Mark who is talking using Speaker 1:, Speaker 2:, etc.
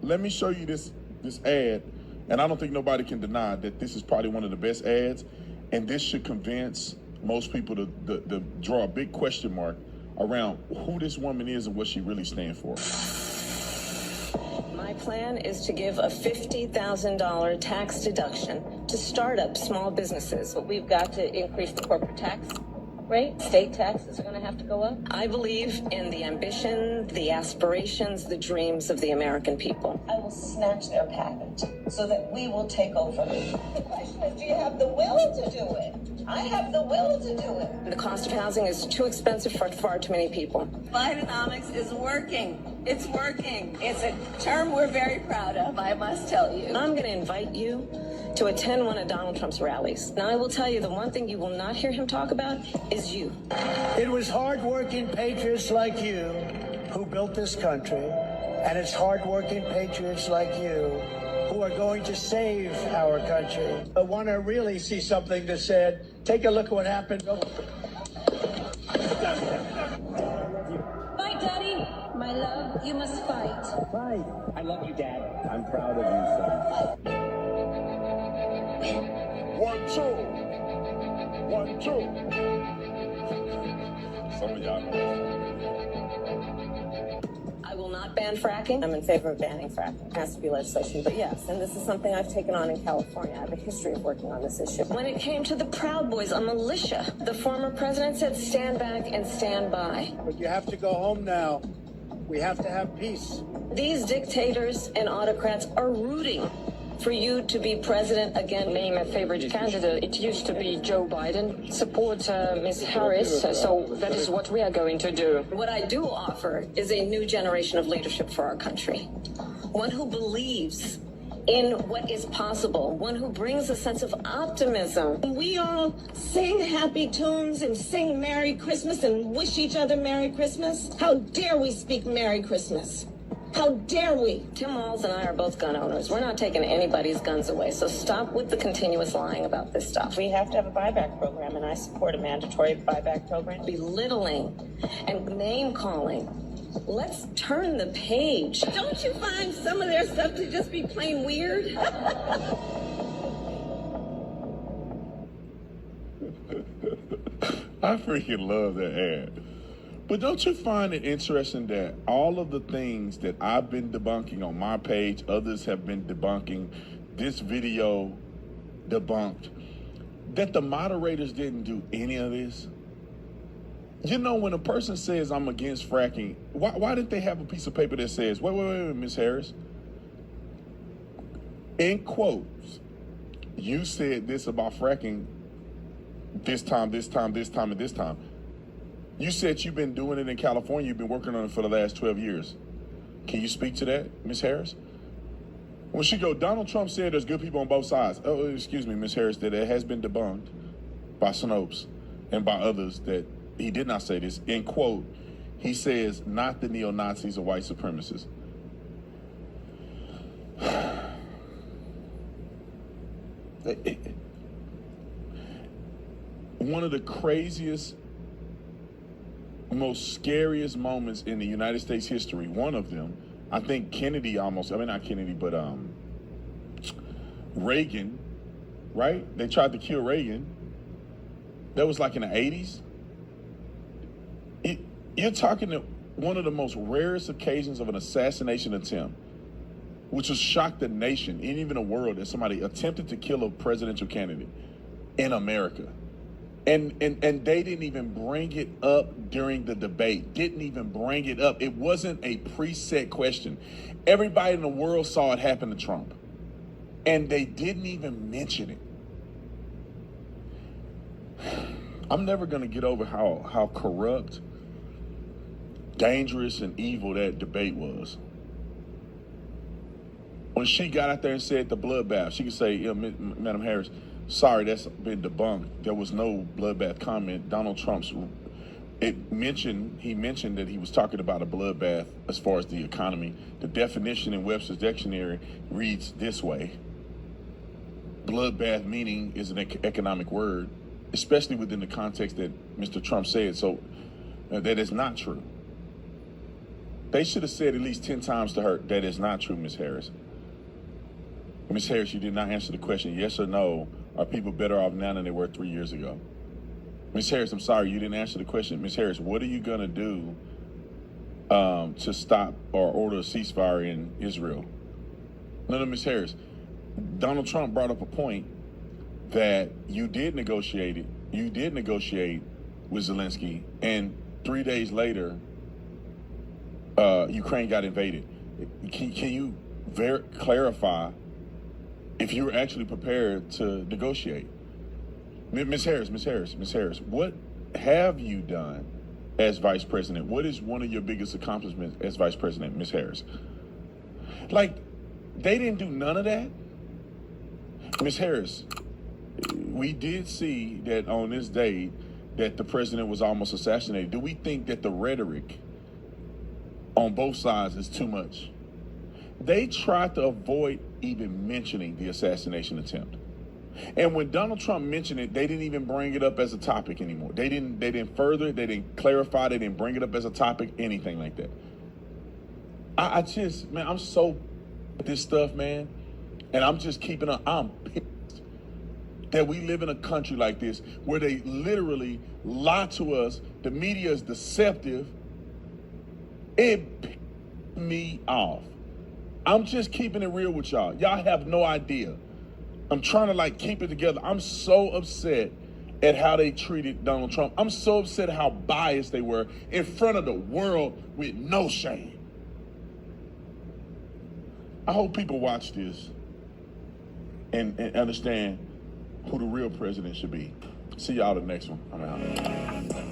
Speaker 1: let me show you this ad, and I don't think nobody can deny that this is probably one of the best ads, and this should convince most people to draw a big question mark around who this woman is and what she really stands for.
Speaker 2: My plan is to give a $50,000 tax deduction to startup small businesses, but we've got to increase the corporate tax rate. State taxes are going to have to go up. I believe in the ambition, the aspirations, the dreams of the American people.
Speaker 3: I will snatch their patent so that we will take over. The question is, do you have the will to do it? I have the will to do it.
Speaker 2: The cost of housing is too expensive for far too many people.
Speaker 3: Bidenomics is working. It's working. It's a term we're very proud of, I must tell you.
Speaker 2: I'm going to invite you to attend one of Donald Trump's rallies. Now, I will tell you, the one thing you will not hear him talk about is you.
Speaker 4: It was hard-working patriots like you who built this country, and it's hard-working patriots like you who are going to save our country. I want to really see something that said, take a look at what happened.
Speaker 3: Fight, Daddy. My love, you must fight.
Speaker 5: Fight. I love you, Dad. I'm proud of you, son.
Speaker 1: 1, 2. 1, 2. Some of y'all know.
Speaker 2: I will not ban fracking. I'm in favor of banning fracking. It has to be legislation, but yes, and this is something I've taken on in California. I have a history of working on this issue. When it came to the Proud Boys, a militia, the former president said, stand back and stand by.
Speaker 4: But you have to go home now. We have to have peace.
Speaker 2: These dictators and autocrats are rooting for you to be president again.
Speaker 6: Name a favorite candidate. It used to be Joe Biden. Support Ms. Harris. So that is what we are going to do.
Speaker 2: What I do offer is a new generation of leadership for our country. One who believes in what is possible. One who brings a sense of optimism. We all sing happy tunes and sing Merry Christmas and wish each other Merry Christmas. How dare we speak Merry Christmas? How dare we? Tim Walz and I are both gun owners. We're not taking anybody's guns away, so stop with the continuous lying about this stuff.
Speaker 3: We have to have a buyback program, and I support a mandatory buyback program.
Speaker 2: Belittling and name-calling. Let's turn the page. Don't you find some of their stuff to just be plain weird?
Speaker 1: I freaking love that ad. But don't you find it interesting that all of the things that I've been debunking on my page, others have been debunking, this video debunked, that the moderators didn't do any of this? You know, when a person says, I'm against fracking, why didn't they have a piece of paper that says, wait, Ms. Harris? In quotes, you said this about fracking this time, and this time. You said you've been doing it in California. You've been working on it for the last 12 years. Can you speak to that, Ms. Harris? When she go, Donald Trump said there's good people on both sides. Oh, excuse me, Ms. Harris, that it has been debunked by Snopes and by others that he did not say this. In quote, he says, not the neo-Nazis or white supremacists. One of the craziest, most scariest moments in the United States history, one of them, I think Kennedy almost, I mean not Kennedy, but Reagan, right? They tried to kill Reagan. That was like in the 80s. You're talking to one of the most rarest occasions of an assassination attempt, which has shocked the nation and even the world, that somebody attempted to kill a presidential candidate in America. And they didn't even bring it up during the debate. Didn't even bring it up. It wasn't a preset question. Everybody in the world saw it happen to Trump. And they didn't even mention it. I'm never going to get over how corrupt, dangerous, and evil that debate was. When she got out there and said the bloodbath, she could say, Madam Harris, sorry, that's been debunked. There was no bloodbath comment. Donald Trump's, he mentioned that he was talking about a bloodbath as far as the economy. The definition in Webster's dictionary reads this way. Bloodbath meaning is an economic word, especially within the context that Mr. Trump said. So that is not true. They should have said at least 10 times to her, that is not true, Ms. Harris. Ms. Harris, you did not answer the question, yes or no, are people better off now than they were 3 years ago? Ms. Harris, I'm sorry, you didn't answer the question. Ms. Harris, what are you going to do to stop or order a ceasefire in Israel? No, Ms. Harris, Donald Trump brought up a point that you did negotiate it. You did negotiate with Zelensky, and 3 days later, Ukraine got invaded. Can you clarify if you were actually prepared to negotiate? Ms. Harris, what have you done as vice president? What is one of your biggest accomplishments as vice president, Ms. Harris? Like, they didn't do none of that? Ms. Harris, we did see that on this day that the president was almost assassinated. Do we think that the rhetoric on both sides is too much? They tried to avoid even mentioning the assassination attempt. And when Donald Trump mentioned it, they didn't even bring it up as a topic anymore. They didn't further, they didn't clarify, they didn't bring it up as a topic, anything like that. I just, man, I'm so this stuff, man. And I'm just keeping up. I'm pissed that we live in a country like this where they literally lie to us. The media is deceptive. It pissed me off. I'm just keeping it real with y'all. Y'all have no idea. I'm trying to like keep it together. I'm so upset at how they treated Donald Trump. I'm so upset how biased they were in front of the world with no shame. I hope people watch this and understand who the real president should be. See y'all the next one. I'm out.